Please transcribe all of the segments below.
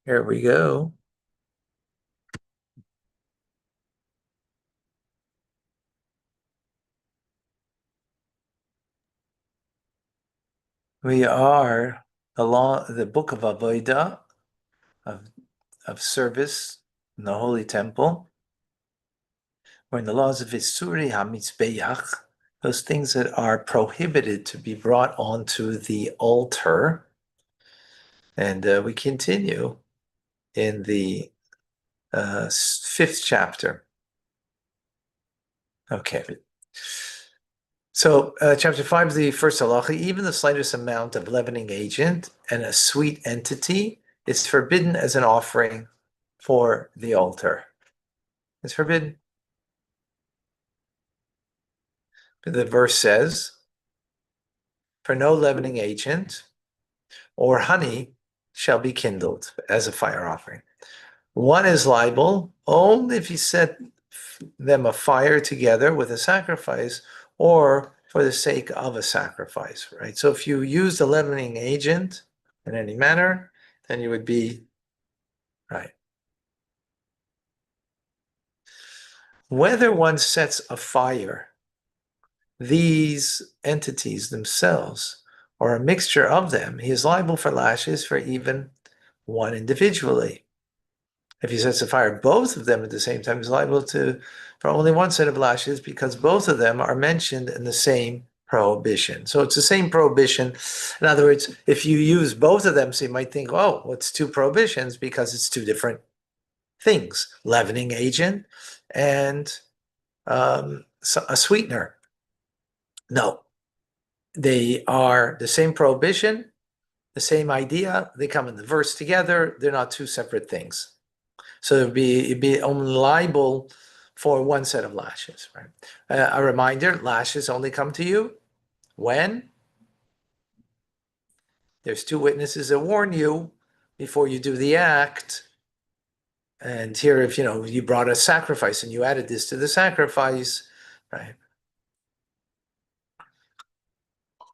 Here we go. We are along the book of Avodah, of, of service in the Holy Temple. We're in the laws of Isuri HaMizbeach, those things that are prohibited to be brought onto the altar. And we continue in the fifth chapter. Okay. So, chapter 5, the first halacha, even the slightest amount of leavening agent and a sweet entity is forbidden as an offering for the altar. It's forbidden. The verse says, for no leavening agent or honey shall be kindled as a fire offering. One is liable only if you set them afire together with a sacrifice or for the sake of a sacrifice, right? So if you use the leavening agent in any manner, then you would be, right. Whether one sets afire these entities themselves or a mixture of them, he is liable for lashes for even one individually. If he sets afire both of them at the same time, he's liable for only one set of lashes because both of them are mentioned in the same prohibition. So it's the same prohibition. In other words, if you use both of them, so you might think, oh, what's two prohibitions? Because it's two different things, leavening agent and a sweetener. No, they are the same prohibition, the same idea. They come in the verse together. They're not two separate things. So it'd be only liable for one set of lashes, right? A reminder, lashes only come to you when there's two witnesses that warn you before you do the act. And here, if you brought a sacrifice and you added this to the sacrifice, right?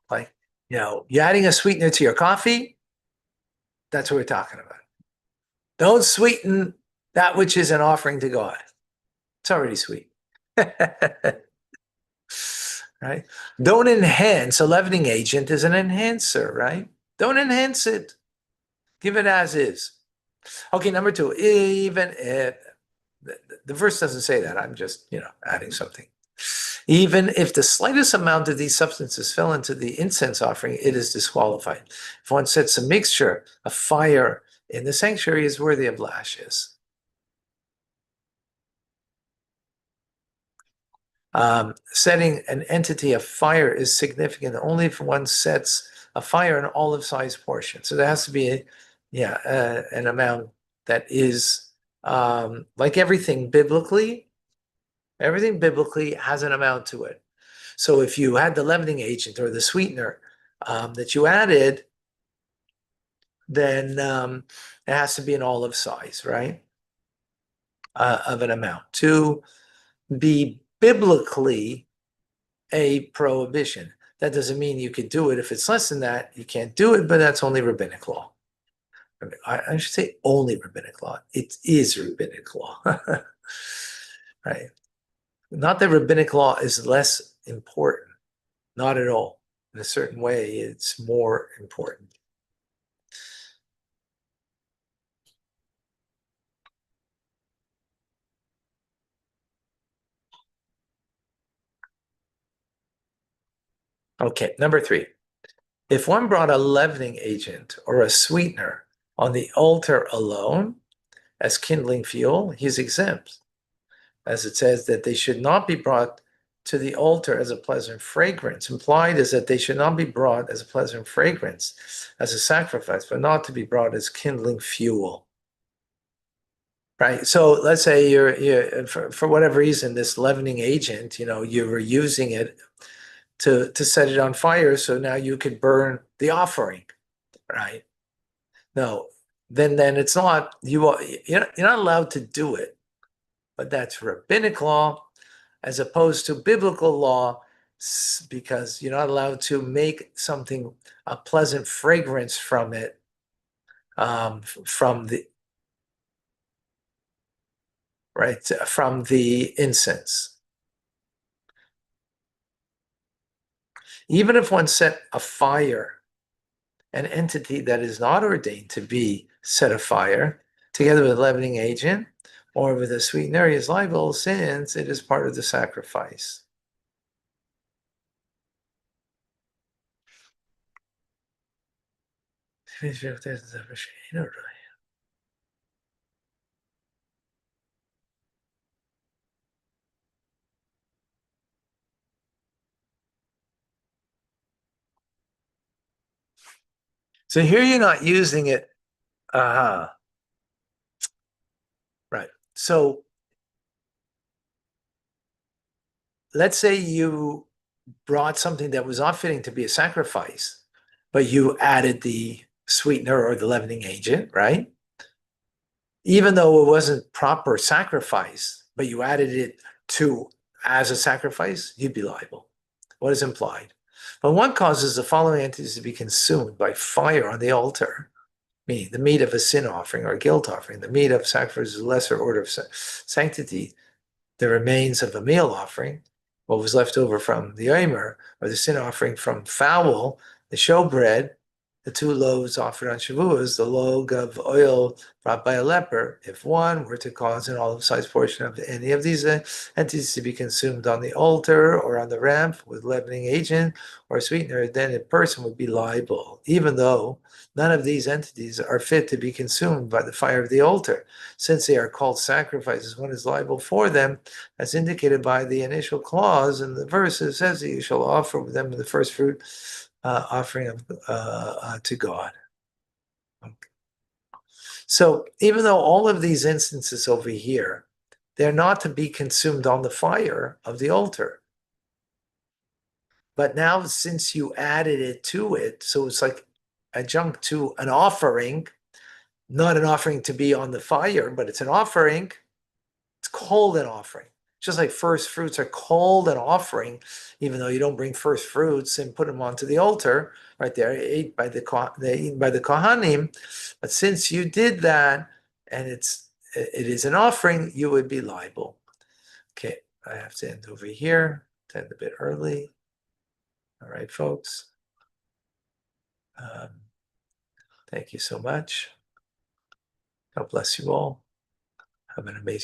Like, you're adding a sweetener to your coffee, that's what we're talking about. Don't sweeten that which is an offering to God. It's already sweet. Right? Don't enhance. A leavening agent is an enhancer, right? Don't enhance it. Give it as is. Okay, number 2, even if the verse doesn't say that, I'm just, adding something. Even if the slightest amount of these substances fell into the incense offering, it is disqualified. If one sets a mixture of fire in the sanctuary, is worthy of lashes. Setting an entity of fire is significant only if one sets a fire in olive-sized portion. So there has to be, an amount that is like everything biblically has an amount to it. So if you had the leavening agent or the sweetener that you added, then it has to be an olive size, right? Of an amount to be biblically a prohibition. That doesn't mean you could do it. If it's less than that, you can't do it, but that's only rabbinic law. I should say only rabbinic law. It is rabbinic law. Right? Not that rabbinic law is less important. Not at all. In a certain way, it's more important. Okay, number 3. If one brought a leavening agent or a sweetener on the altar alone as kindling fuel, he's exempt. As it says that they should not be brought to the altar as a pleasant fragrance. Implied is that they should not be brought as a pleasant fragrance, as a sacrifice, but not to be brought as kindling fuel. Right. So let's say you're for whatever reason, this leavening agent, you were using it to set it on fire, so now you could burn the offering, right? No, then it's not you're not allowed to do it, but that's rabbinic law as opposed to biblical law, because you're not allowed to make something a pleasant fragrance from it from the right from the incense. Even if one set afire an entity that is not ordained to be set afire, together with a leavening agent or with a sweetener, is liable since it is part of the sacrifice. So here you're not using it. Uh-huh. Right. So let's say you brought something that was not fitting to be a sacrifice, but you added the sweetener or the leavening agent, right? Even though it wasn't proper sacrifice, but you added it to as a sacrifice, you'd be liable. What is implied? When one causes the following entities to be consumed by fire on the altar, meaning the meat of a sin offering or a guilt offering, the meat of sacrifice is a lesser order of sanctity, the remains of a meal offering, what was left over from the Omer, or the sin offering from fowl, the showbread, the 2 loaves offered on Shavuos, the log of oil brought by a leper, if one were to cause an olive-sized portion of any of these entities to be consumed on the altar or on the ramp with leavening agent or sweetener, then a person would be liable, even though none of these entities are fit to be consumed by the fire of the altar. Since they are called sacrifices, one is liable for them, as indicated by the initial clause in the verse. It says that you shall offer them the first fruit offering of, to God. Okay. So even though all of these instances over here, they're not to be consumed on the fire of the altar. But now since you added it to it, so it's like adjunct to an offering, not an offering to be on the fire, but it's an offering. It's called an offering. Just like first fruits are called an offering, even though you don't bring first fruits and put them onto the altar, right there, eaten by the Kohanim. But since you did that and it is an offering, you would be liable. Okay, I have to end over here, to end a bit early. All right, folks. Thank you so much. God bless you all. Have an amazing